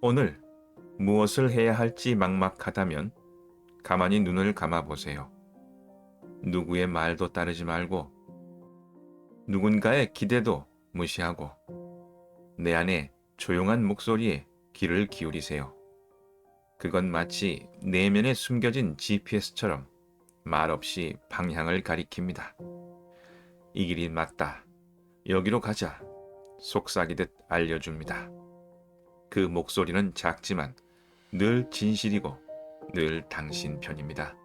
오늘 무엇을 해야 할지 막막하다면 가만히 눈을 감아보세요. 누구의 말도 따르지 말고 누군가의 기대도 무시하고 내 안에 조용한 목소리에 귀를 기울이세요. 그건 마치 내면에 숨겨진 GPS처럼 말없이 방향을 가리킵니다. 이 길이 맞다. 여기로 가자. 속삭이듯 알려줍니다. 그 목소리는 작지만 늘 진실이고 늘 당신 편입니다.